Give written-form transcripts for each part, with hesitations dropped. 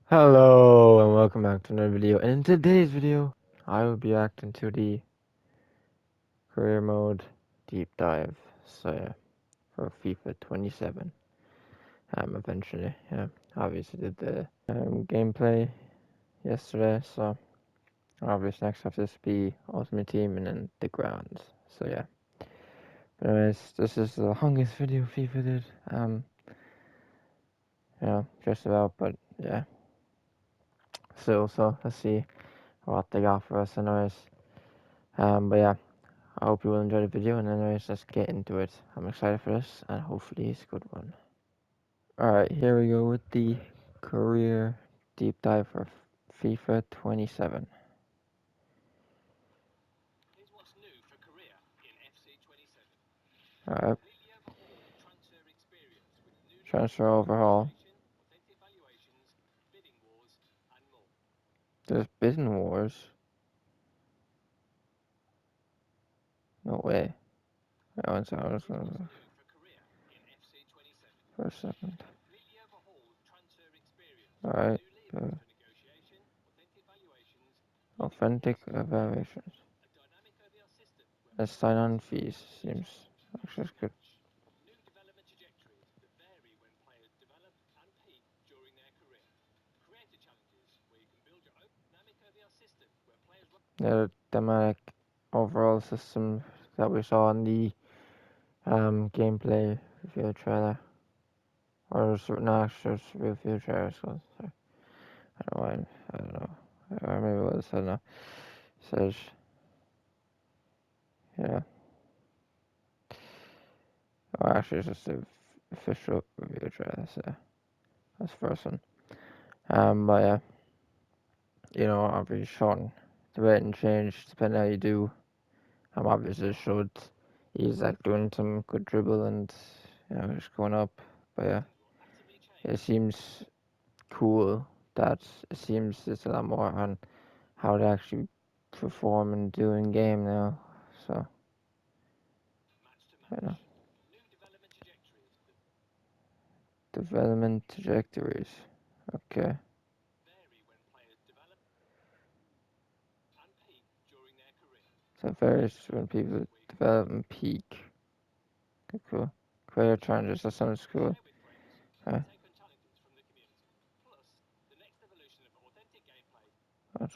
Hello and welcome back to another video. And in today's video, I will be reacting to the career mode deep dive. So yeah, for FIFA 27. Eventually, yeah, obviously did the gameplay yesterday. So obviously next after this be Ultimate Team and then the grounds. So yeah. But anyways, this is the longest video FIFA did. Just about. But yeah. So let's see what they got for us. Anyways. But yeah. I hope you will enjoy the video, and anyways, let's get into it. I'm excited for this, and hopefully it's a good one. Alright, here we go with the career deep dive for FIFA 27. Alright, transfer overhaul. There's bidding wars. No way. I was gonna for a second. Alright, uh, authentic evaluations. Let's sign on fees. Seems actually good. The thematic overall system that we saw in the gameplay review trailer. Or no, actually, it's review trailer. So I don't know. I don't know. Or maybe what it said now. It says, yeah. Oh, actually, it's just the official review trailer. So that's the first one. But yeah, I'll be showing the rate and change depending how you do. Obviously, it showed he's like doing some good dribble and just going up. But yeah, it seems cool that it seems it's a lot more on how to actually perform and do in game now. So, I know. Development trajectories. Okay. So varies when people develop and peak. Okay, cool. Career challenges, that sounds cool. Okay. What?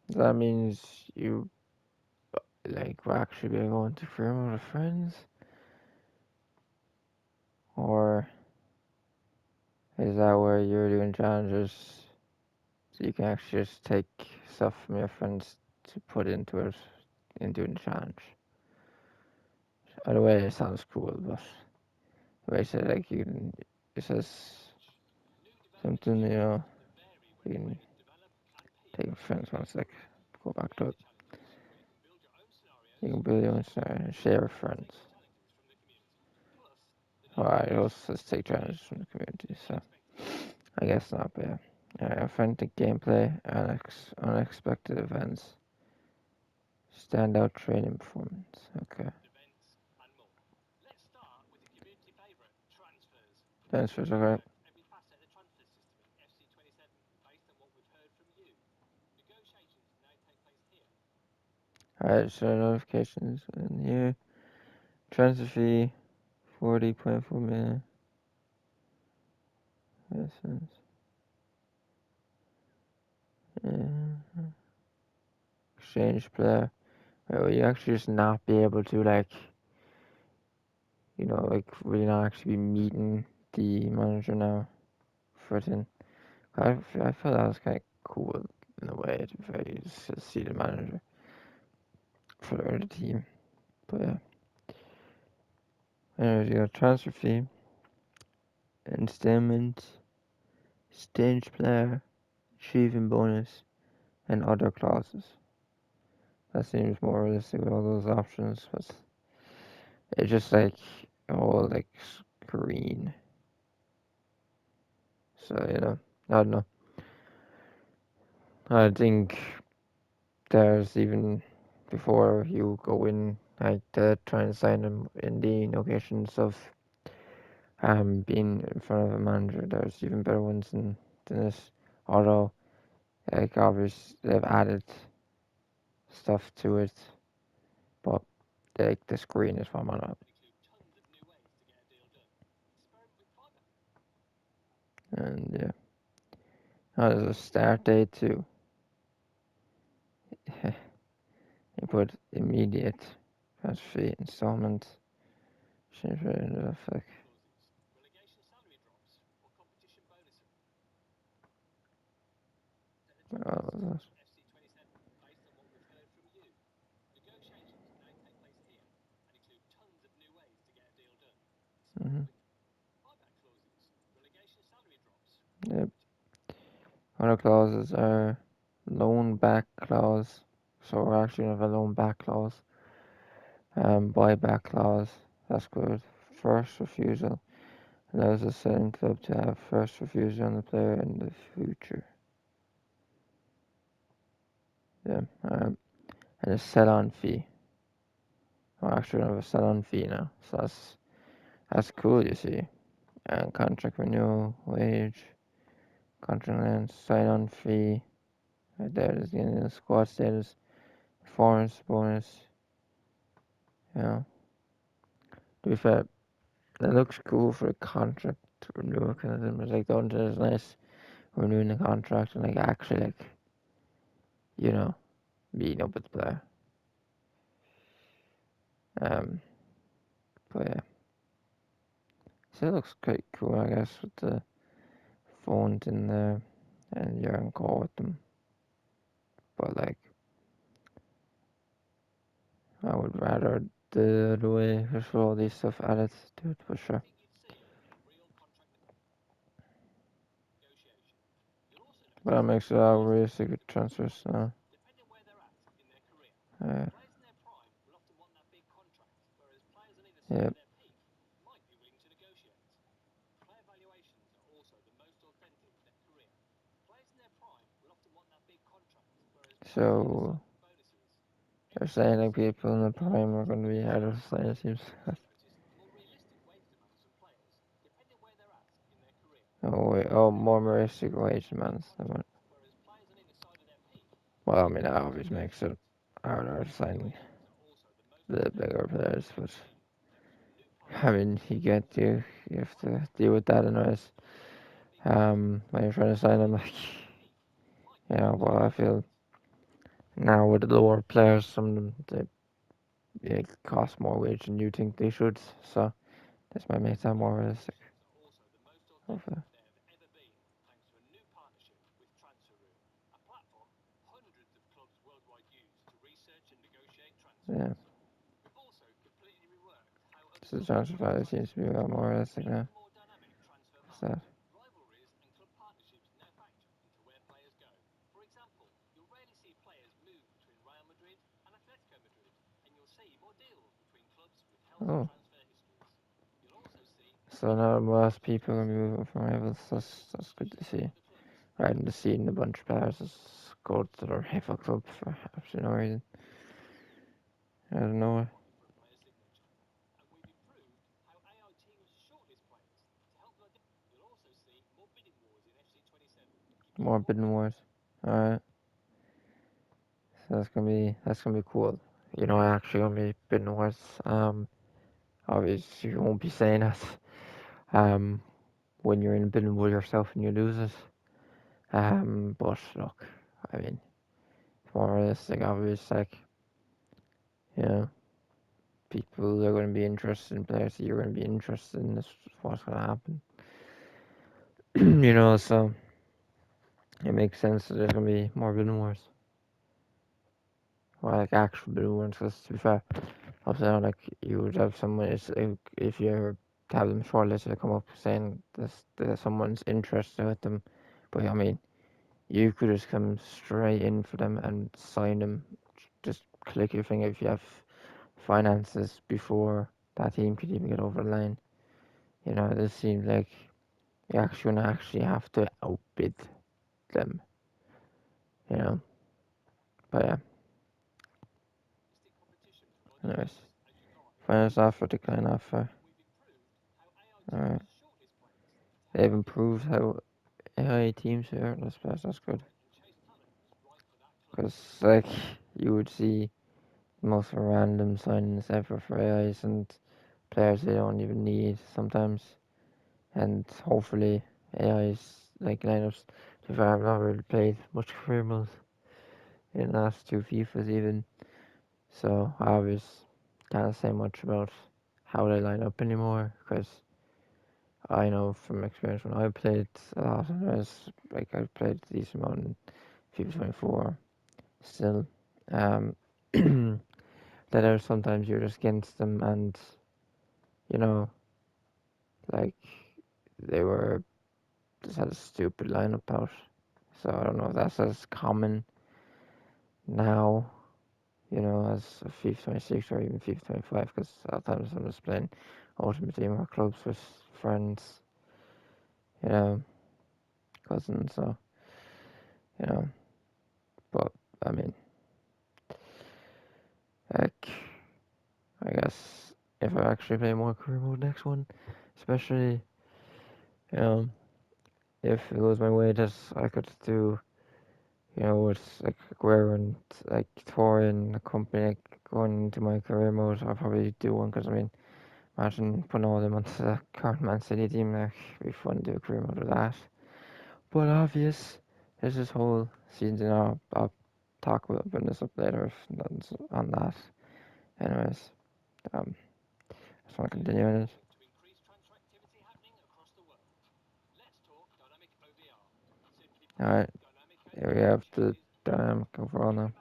That means you like will actually be going to film with friends? Or is that where you're doing challenges so you can actually just take stuff from your friends to put into it in doing the challenge? Either way, it sounds cool, but the way it said like it says something, you can take your friends one sec, go back to it. You can build your own scenario and share with friends. Alright, it also says take challenges from the community, so I guess not, but yeah. Authentic gameplay, unexpected events, standout training performance. Okay. Transfers, okay. Alright, so notifications in here. Transfer fee, 40.4 million. Yes, uh, exchange player. Will you actually just not be able to, like, really not actually be meeting the manager now for it in? I felt that was kind of cool in a way, to very just see the manager for the other team. But yeah. Anyways, you got transfer fee, installment, stage player, achieving bonus, and other clauses. That seems more realistic with all those options, but it's just like all like screen. So I don't know. I think there's even before you go in, like to try and sign them in the locations of being in front of a manager. There's even better ones than this. Although, like obviously they've added stuff to it, but like the screen is what I'm on. And yeah, oh, there's a start date too. You put immediate transfer fee installment. Change rate into effect. Oh, mm-hmm. Yep. Other clauses are loan back clause. So we're actually gonna have a loan back clause. Buyback clause. That's good. First refusal allows the selling club to have first refusal on the player in the future. Yeah. And a sell-on fee. We're actually gonna have a sell-on fee now. So that's cool. You see. And contract renewal, wage, contract length, sign-on fee. Right there, there's the squad status, performance bonus. You know, to be fair, that looks cool for a contract renewal kind of thing. But like, don't it's nice renewing the contract and like actually like you know meeting up with the player. Um, but yeah, so it looks quite cool, I guess, with the phones in there and you're on call with them. But like, I would rather the way there's all these stuff added to it for sure. But that makes it all realistic with transfers now. Uh, yeah, so they're saying like people in the prime are going to be out of sign it seems. Oh wait, oh more realistic wage demands. Well, I mean that obviously makes it harder to sign the bigger players, but I mean you have to deal with that anyways. When you're trying to sign them, like well I feel now with the lower players, some of them they cost more wage than you think they should. So this might make that more realistic. Hopefully. Yeah. So the transfer value seems to be a lot more realistic now. So oh. So now most people are moving from rivals. That's good to see. Rather than seeing a bunch of players just go to their rival club for absolutely no reason. I don't know. More bidding wars. Alright. So that's gonna be cool. Actually gonna be bidding wars. Obviously you won't be saying that. Um, when you're in a bidding war yourself and you lose it. But look, I mean, it's more realistic. Obviously, like you know, people are going to be interested in players that you're going to be interested in. This is what's going to happen. So it makes sense that there's going to be more bidding wars. Or like actual bidding wars. Because to be fair, obviously, like you would have someone if you ever have them shortlisted to come up saying this that someone's interested with them. But I mean, you could just come straight in for them and sign them. Just click your finger if you have finances before that team could even get over the line. This seems like you actually have to outbid them. You know, but yeah, Anyways, finance offer decline offer. Alright. They've improved how AI teams are. That's good. Because, like, you would see the most random signings ever for AIs and players they don't even need sometimes. And hopefully, AIs, like, lineups. To be fair, I've not really played much career mode in the last two FIFAs, even. So, I always can't say much about how they line up anymore. Because I know from experience when I played a lot, and I played a decent amount in FIFA 24 still. Um, that are sometimes you're just against them, and you know, like they were just had a stupid lineup out. So I don't know if that's as common now, as a FIFA 26 or even FIFA 25, because a lot of times I'm just playing Ultimate Team or clubs with friends, you know, cousins. So you know, but I mean, like I guess if I actually play more career mode next one, especially, you know, if it goes my way that I could do, with like Aguero and like Torre and a company like, going into my career mode, I'll probably do one because I mean, imagine putting all of them onto the current Man City team, like, it'd be fun to do a career mode of that. But obvious, there's this whole season, I'll talk about bring this up later if nothing's on that. Anyways, um, I just want to continue on it. Alright, here we have the dynamic overall now.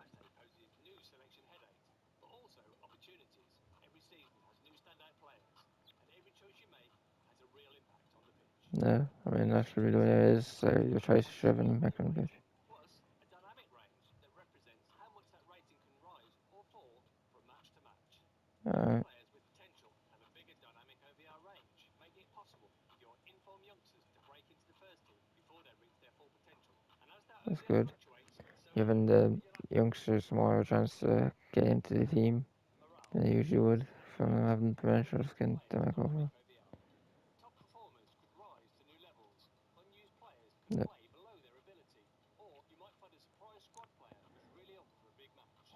Yeah, I mean, that's really what it is. So your choice is driven mechanism. Alright, that's good. Giving the youngsters more of a chance to get into the team than they usually would from having potential to get the back over. Yeah.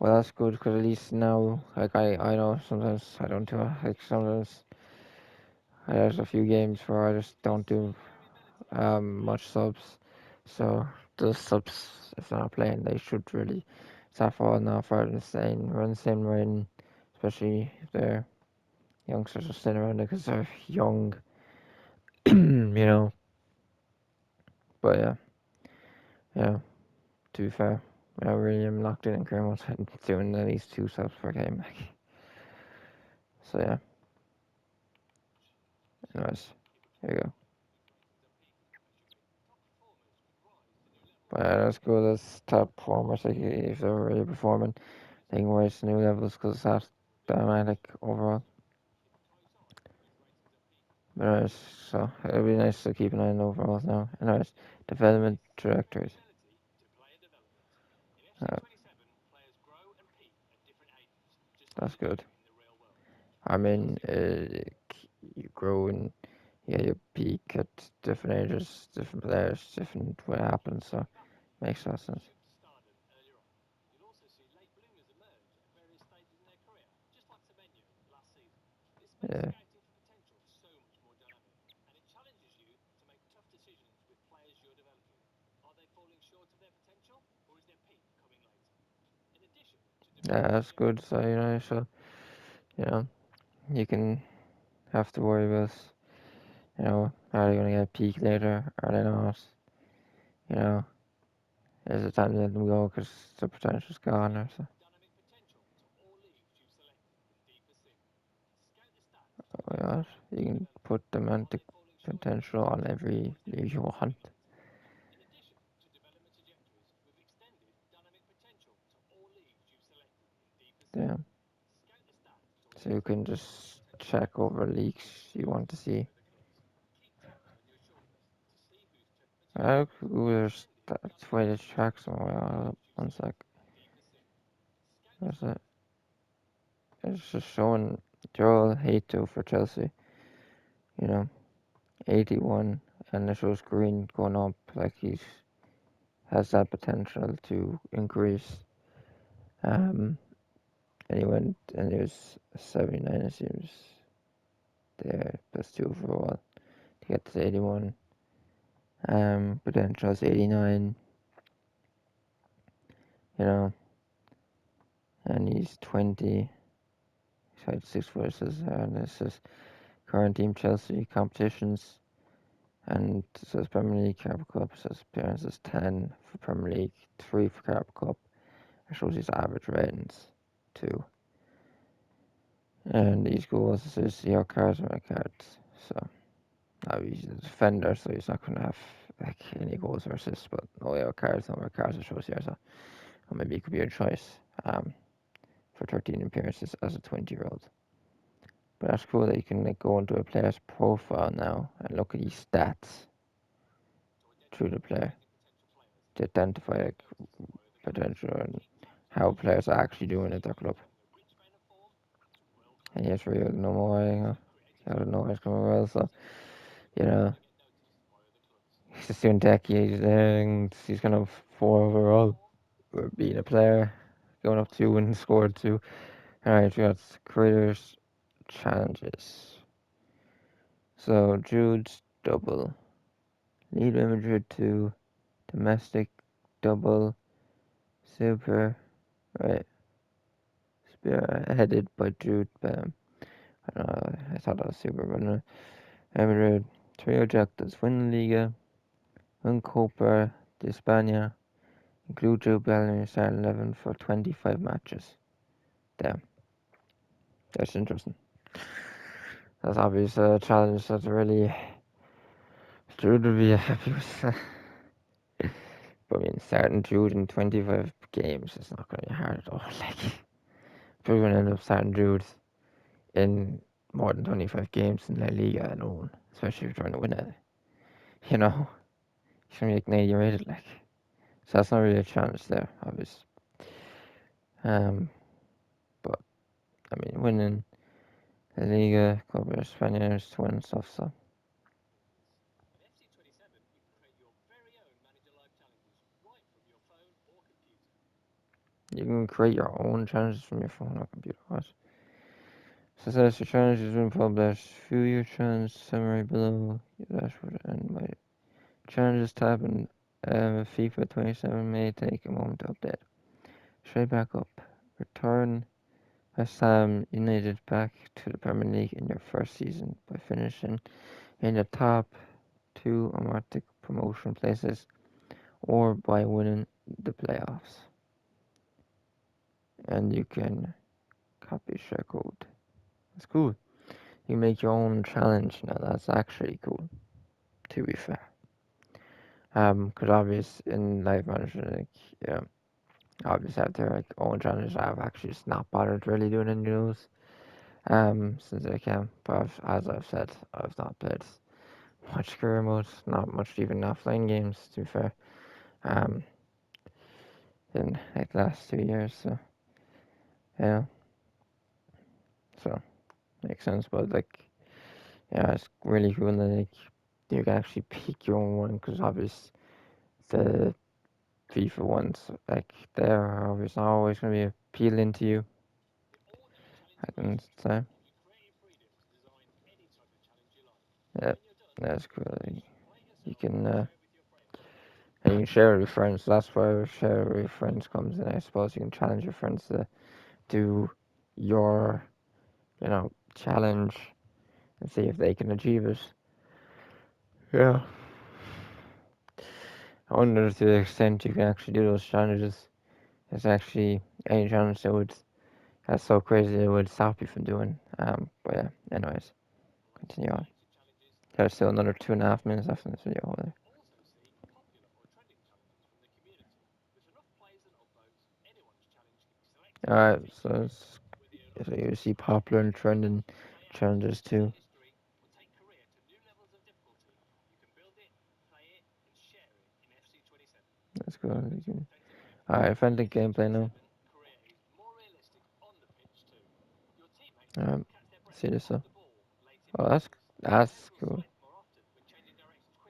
Well, that's good because at least now, like I know sometimes I don't do it. Like sometimes there's a few games where I just don't do much subs. So the subs, if they're not playing, they should really start falling off rather than staying, run the same rating, especially if they're youngsters are staying around because they're young, you know. But yeah. To be fair, I really am locked in Greenwood and doing at least two subs per game. Like, so yeah, anyways, here you go. But yeah, that's good. That's top performers. Like if they're really performing, they can rise to new levels because it's that dynamic overall. But anyways, so it'll be nice to keep an eye on overalls now. Anyways, development trajectories. Uh, that's good. I mean, you grow and you peak at different ages, different players, different what happens. So makes a lot of sense. Yeah. Yeah, that's good. So you know you can have to worry about are they gonna get a peak later? Are they not? You know, is it time to let them go because the potential's gone or so? Oh my gosh, you can put the mantic potential on every league you want. Yeah, so you can just check over leaks you want to see. There's that way to track somewhere. One sec. There's it. it's just showing Joel Hato for Chelsea. You know, 81, and it shows Green going up like he's has that potential to increase. Um, and he went and he was 79. It seems there +2 for a while to get to 81. But then Chelsea 89. You know, and he's 20. He's had 6 versus, and this is current team Chelsea competitions. And it says Premier League Carabao Cup, it says appearances 10 for Premier League, 3 for Carabao Cup. It shows his average ratings too. And these goals, it says yellow cards and red cards. So now he's a defender, so he's not gonna have like any goals or assists, but no yellow cards, no red cards, it shows here. So or maybe it could be a choice for 13 appearances as a 20-year-old. But that's cool that you can like, go into a player's profile now and look at his stats through the player to identify like, potential and how players are actually doing at their club. And yes, Rio no more. I don't know what's coming well, so you know he's just doing decades and he's kind of 4 overall for being a player, going up 2 and scored 2. Alright, we got creators challenges. So Jude's double, lead Real Madrid to domestic double, super right, spearheaded by Jude. I don't know, I thought that was super, but no. Real Madrid, 3 objectives: win La Liga, win Copa de España, include Jude Bellingham in starting 11 for 25 matches. Damn, that's interesting. That's obvious a challenge that's really Jude would be happy with. But I mean, starting Jude in 25 games is not going to be hard at all. Like, we're going to end up starting Jude in more than 25 games in La Liga alone, especially if you're trying to win it. You know, he's going to be like 90 rated, like. So that's not really a challenge there, obviously. But I mean, winning La Liga, Copa de España is to win stuff, so. You can create your own challenges from your phone or computer. What? Success your challenge has been published. View your challenge summary below your dashboard and my challenges tab in FIFA 27 may take a moment to update. Straight back up. Return West Ham United back to the Premier League in your first season by finishing in the top 2 automatic promotion places or by winning the playoffs. And you can copy share code. That's cool. You make your own challenge now. That's actually cool. To be fair, because obvious in live manager, like yeah, obviously have their like own challenges. I've actually just not bothered really doing any of those. Since I can, but as I've said, I've not played much career mode, not much even offline games. To be fair, um, in like the last 2 years, so yeah, so makes sense. But like, yeah, it's really cool that like you can actually pick your own one because obviously the FIFA ones, like they're obviously not always going to be appealing to you. I can say, yeah, that's cool. You can and you can share it with friends. That's where share it with friends comes in. I suppose you can challenge your friends to do your, challenge and see if they can achieve it. Yeah. I wonder to the extent you can actually do those challenges. It's actually any challenge that's so crazy it would stop you from doing. But yeah, anyways, continue on. There's still another 2.5 minutes left in this video. Alright, so you see popular and trending challenges too. Let's go. Alright, friendly gameplay now. Um, see this. Oh, that's cool.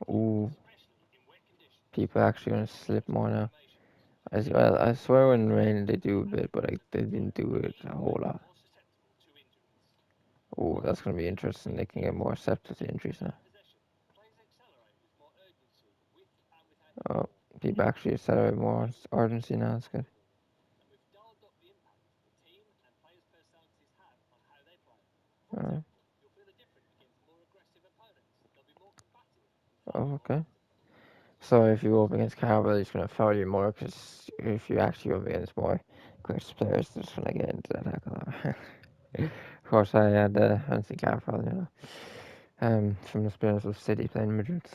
Ooh, people actually gonna slip more now. Well, I swear when rain they do a bit, but like they didn't do it a whole lot. Oh, that's gonna be interesting. They can get more susceptible to injuries now. Oh, people actually accelerate more urgency now. That's good. Uh, oh, okay. So if you go up against Cowbell, he's gonna foul you more because if you actually go up against more aggressive players, they're just gonna get into the tackle. Of course, I had Anthony Carroll, from the experience of City playing Madrid.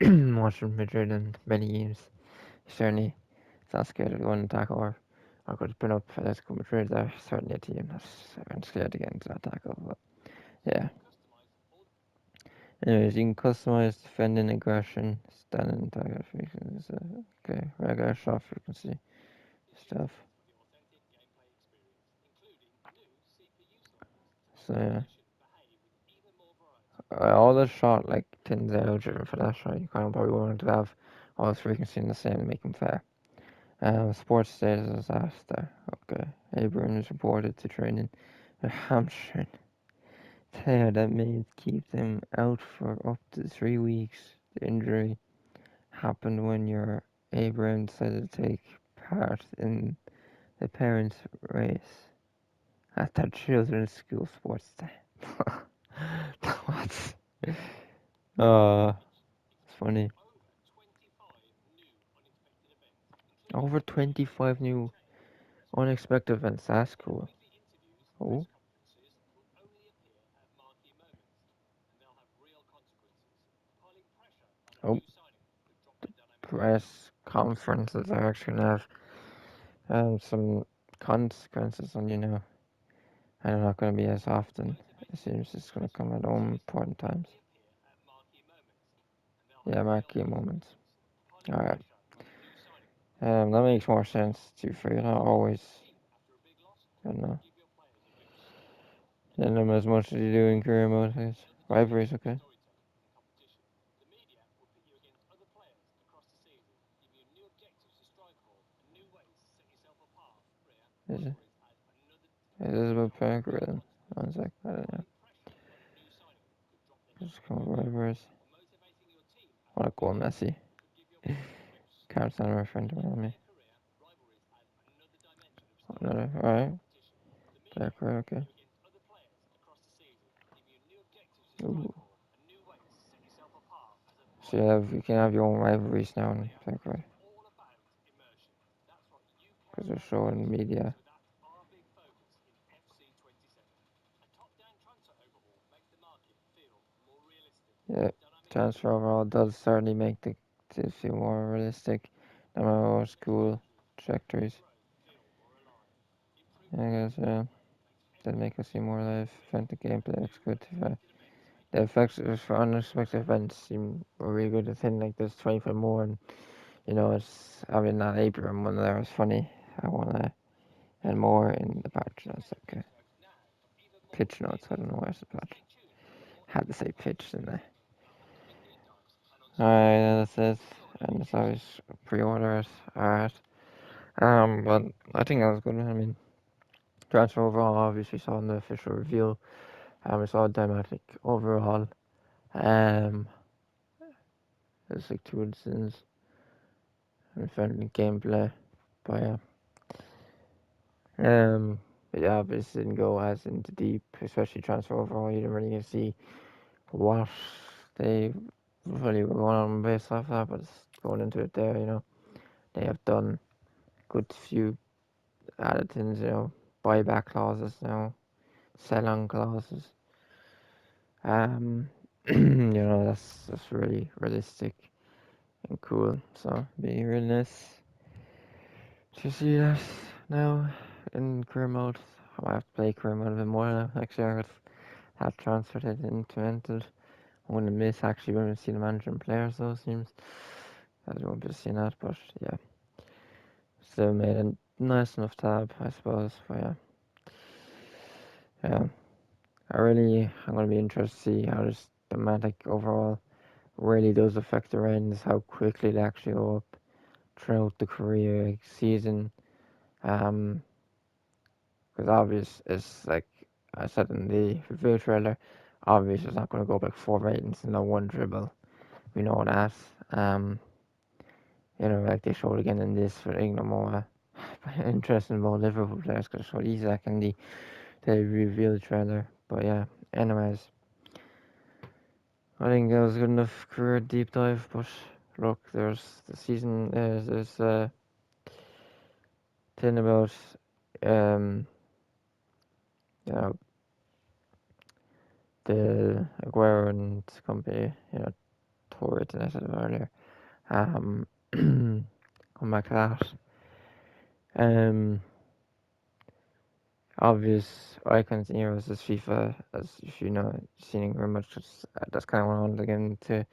Watching Madrid and many years. Certainly, it's not scared of going to tackle or could bring up Atletico Madrid. They're certainly a team that's scared to get into that tackle. But yeah. Anyways, you can customize defending aggression, standing target frequency. Okay, regular shot frequency stuff. So yeah. All the shot like tins out driven for that shot. You kind of probably want to have all the frequency in the same to make them fair. Sports status disaster. Okay. Abraham is reported to training a hamstring tear that may keep them out for up to 3 weeks. The injury happened when your Abraham decided to take part in the parents' race at their children's school sports day. What? It's funny. Over 25 new unexpected events. That's cool. Oh, oh, press conferences are actually gonna have some consequences on you now. And they're not gonna be as often. It seems it's gonna come at all important times. Yeah, marquee moments. Alright. That makes more sense too for you. Not always, I don't know. In them as much as you do in career mode. I guess. Rivalries, okay. Is it? It is about Parker then. One sec, I don't know. Just come over rivalries. What a goal, Messi. Can't stand a friend around me. Another, alright. Parker, okay. Ooh. So you can have your own rivalries now in Parker. Because they're showing media. Yeah, transfer overall does certainly make the feel more realistic. No matter what school trajectories. I guess, yeah. That make us see more live event gameplay. Looks good. The effects for unexpected events seem really good. I think like there's 25 more, and it's I mean that Abraham one there was funny. I want to add more in the patch. That's okay. Pitch notes. I don't know where's the patch. Had to say pitch, didn't I? Alright, that's it. And it's always pre-order it. Alright. But I think that was good. I mean, transfer overall, obviously saw in the official reveal. We saw Dynamic overall. Um, it's like two incidents and friendly gameplay. But yeah. But yeah, obviously didn't go as into deep, especially transfer overall. You didn't really get to see what they really were going on based off that, but it's going into it there, They have done good few added things, buyback clauses now, sell on clauses. That's really realistic and cool. So be really nice to see that now in career mode. I might have to play career mode a bit more now. Next year I've had transferred it into mental. I'm gonna miss actually when we see the manager and players though, seems. I won't be seeing that, but yeah. Still made a nice enough tab, I suppose, but yeah. Yeah, I'm gonna be interested to see how this thematic overall really does affect the ends, how quickly they actually go up throughout the career season. Um, because obvious it's like I said in the review trailer, obvious it's not gonna go up like 4 ratings in no one dribble. We know that. Um, like they showed again in this for more interesting about Liverpool players because they showed Isak in the reveal trailer. But yeah, anyways, I think that was good enough career deep dive. But look, there's the season. There's thing about um, you know, the Aguero and company. Tore it and I said it earlier. Um, come back to that. Um, obvious icons and heroes is FIFA, as if you know, seen very much. That's kind of what I wanted to get into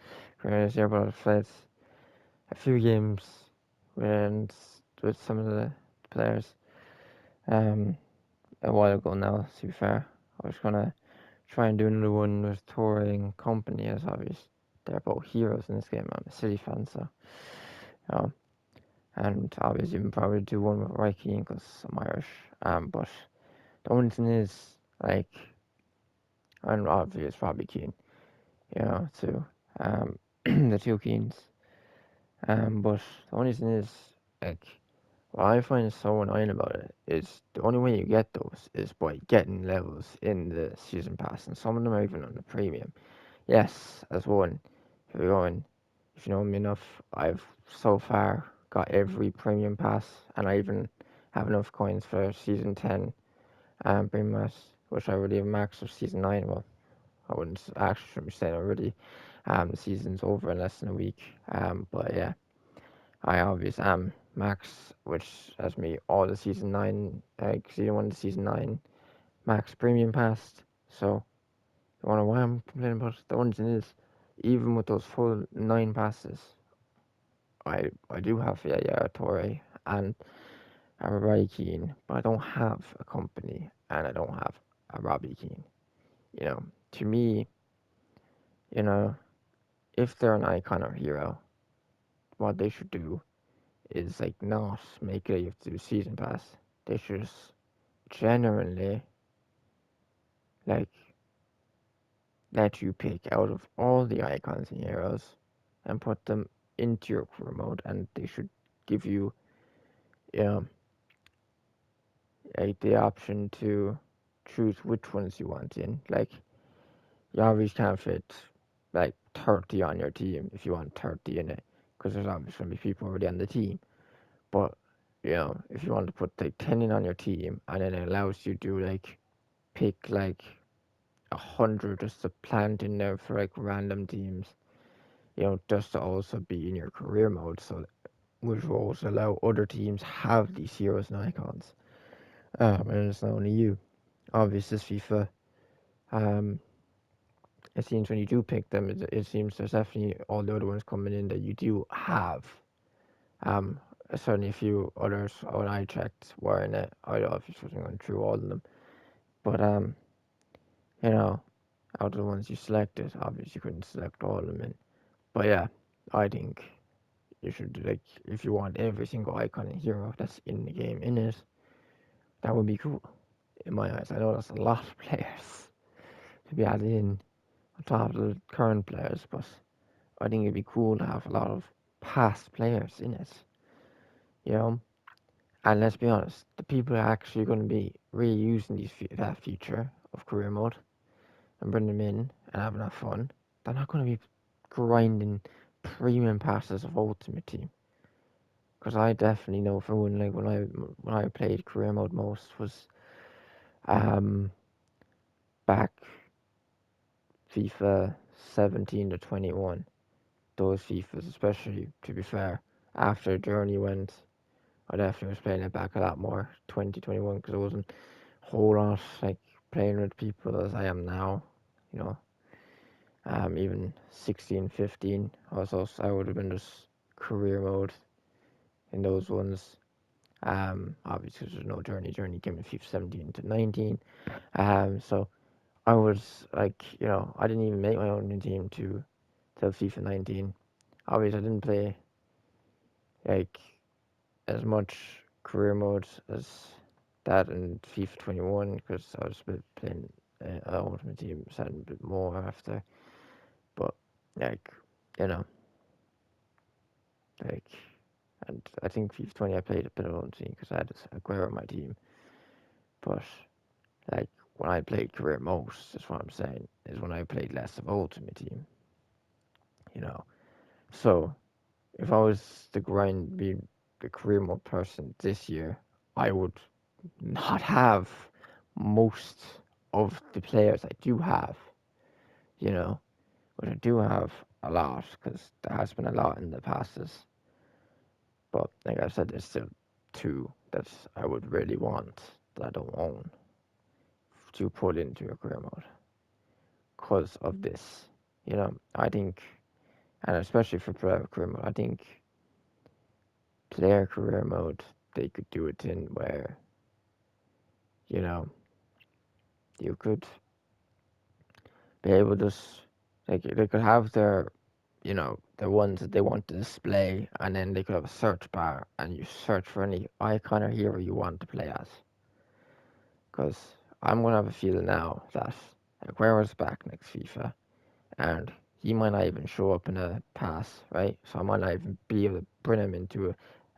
this year, but I've played a few games with some of the players. Um, a while ago now. To be fair, I was gonna try and do another one with touring company, as obvious. They're both heroes in this game. I'm a City fan, so um, and obviously you can probably do one with Roy Keane because I'm Irish. But the only thing is like, and obviously Robbie Keane, too. The two Keanes. But the only thing is like, what I find so annoying about it is the only way you get those is by getting levels in the season pass, and some of them are even on the premium. Yes, as one, if you're going, if you know me enough, I've so far got every premium pass, and I even have enough coins for season 10 premium pass, which I already have max for season 9. Well, I wouldn't actually shouldn't be saying already. The season's over in less than a week. But yeah. I obviously am max, which has me all the season 9, like season 1 to season 9, max premium pass. So, you wonder why I'm complaining about it? The only thing is, even with those full 9 passes, I do have yeah, Torre and a Robbie Keane, but I don't have a company and I don't have a Robbie Keane. To me, you know, if they're an icon or hero, what they should do is like not make it you have to do season pass. They should just genuinely like let you pick out of all the icons and heroes and put them into your career mode, and they should give you um like the option to choose which ones you want in. Like you always can't fit like 30 on your team if you want 30 in it, because there's obviously gonna be people already on the team. But if you want to put like 10 in on your team, and then it allows you to like pick like 100 just to plant in there for like random teams, just to also be in your career mode, so which will also allow other teams have these heroes and icons. And it's not only you. Obviously, this FIFA, um, it seems when you do pick them, it seems there's definitely all the other ones coming in that you do have. Um, Certainly a few others when I checked were in it. I obviously wasn't going through all of them, but you know, out of the ones you selected, obviously you couldn't select all of them in. But yeah, I think you should like if you want every single icon and hero that's in the game in it, that would be cool. In my eyes, I know that's a lot of players to be added in on top of the current players, but I think it'd be cool to have a lot of past players in it, you know. And let's be honest, the people are actually going to be reusing that feature of career mode and bring them in and having that fun. They're not going to be grinding premium passes of Ultimate Team. Because I definitely know for one, like when I played career mode most was um back FIFA 17 to 21. Those FIFAs, especially to be fair, after Journey went, I definitely was playing it back a lot more 2021 because I wasn't a whole lot like playing with people as I am now. You know, even 16, 15. Also, I would have been just career mode in those ones. Obviously, there's no journey. Journey came in FIFA 17 to 19. So I was like, I didn't even make my own new team to till FIFA 19. Obviously, I didn't play like as much career mode as that in FIFA 21 because I was playing Ultimate Team a bit more after. But like, you know, like, and I think FIFA 20 I played a bit of Ultimate Team because I had Aguero on my team. But like when I played career most, is what I'm saying, is when I played less of Ultimate Team. You know, so if I was to grind be the career mode person this year, I would not have most of the players I do have, you know, but I do have a lot because there has been a lot in the passes. But like I said, there's still two that I would really want that I don't own to put into a career mode because of this. I think, and especially for player career mode, I think player career mode they could do it in where you know you could be able to like they could have their the ones that they want to display, and then they could have a search bar, and you search for any icon or hero you want to play as. Because I'm gonna have a feeling now that Aguero's back next FIFA, and he might not even show up in a pass, right? So I might not even be able to bring him into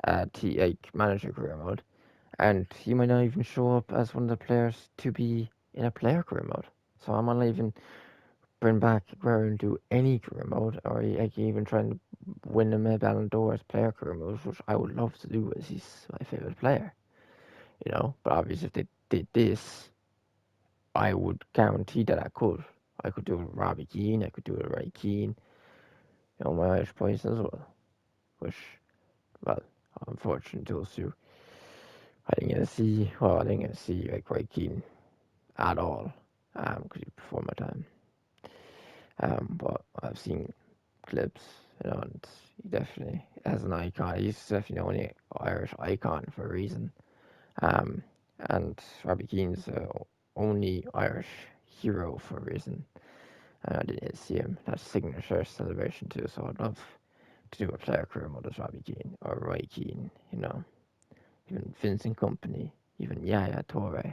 like manager career mode, and he might not even show up as one of the players to be in a player career mode. So I might not even bring back Aguero into any career mode, or like even trying to win him a Ballon d'Or as player career mode, which I would love to do as he's my favorite player, But obviously, if they did this, I would guarantee that I could. I could do it with Robbie Keane, I could do it with Ray Keane, my Irish boys as well. Which, well, unfortunately, those two, I didn't get to see like Ray Keane at all, because he before my time. But I've seen clips, and he definitely has an icon. He's definitely the only Irish icon for a reason. Um, and Robbie Keane's the only Irish hero for a reason. And I didn't see him. That signature celebration too, so I'd love to do a player career mode as Robbie Keane or Roy Keane, even Vincent Company, even Yaya Toure,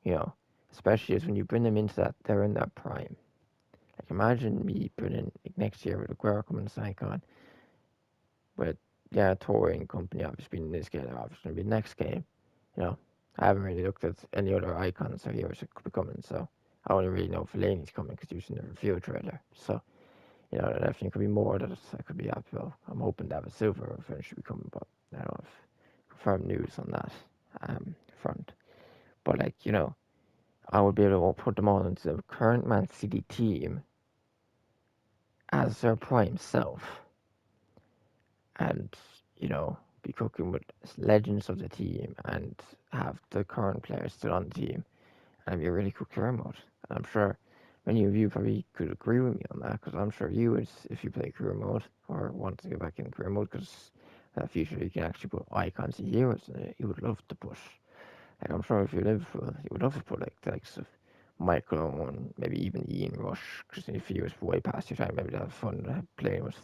you know, especially as when you bring them into that, they're in their prime. Like imagine me bringing like, next year with Aguero coming to Icon, but yeah, Toure and company obviously being in this game, they're obviously going to be next game. You know, I haven't really looked at any other icons or heroes that could be coming, so I only really know Fellaini's coming because you've seen the review trailer. So, there definitely could be more that I could be happy about. I'm hoping David Silva will eventually be coming, but I don't have confirmed news on that front. But, like, I would be able to put them all into the current Man City team as their prime self and be cooking with legends of the team and have the current players still on the team and be a really cool career mode. And I'm sure many of you probably could agree with me on that because I'm sure you would if you play career mode or want to go back in career mode because that future you can actually put icons and heroes in it. You would love to push. Like I'm sure if you live you would love to put like the likes of Michael Owen, maybe even Ian Rush, because if he was way past your time, maybe to have fun playing with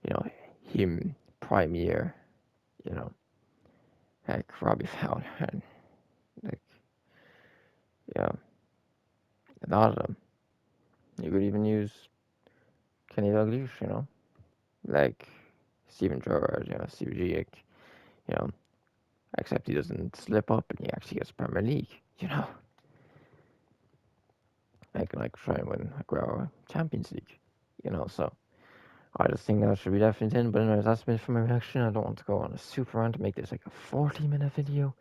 you know, him prime year, you know, like Robbie Fowler and like yeah, a lot of them. You could even use Kenny Dalglish, like Steven Gerrard, Stevie G, you know, except he doesn't slip up and he actually gets Premier League, like try and win Aguero Champions League, so I just think that should be definitely in. But anyways, that's been for my reaction. I don't want to go on a super rant to make this like a 40-minute video.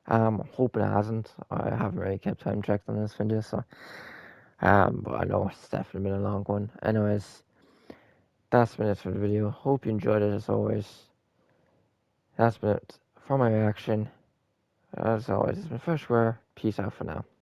Hoping it hasn't. I haven't really kept time checked on this video, so but I know it's definitely been a long one. Anyways, that's been it for the video. Hope you enjoyed it as always. That's been it for my reaction. As always, it's been Fresh Square. Peace out for now.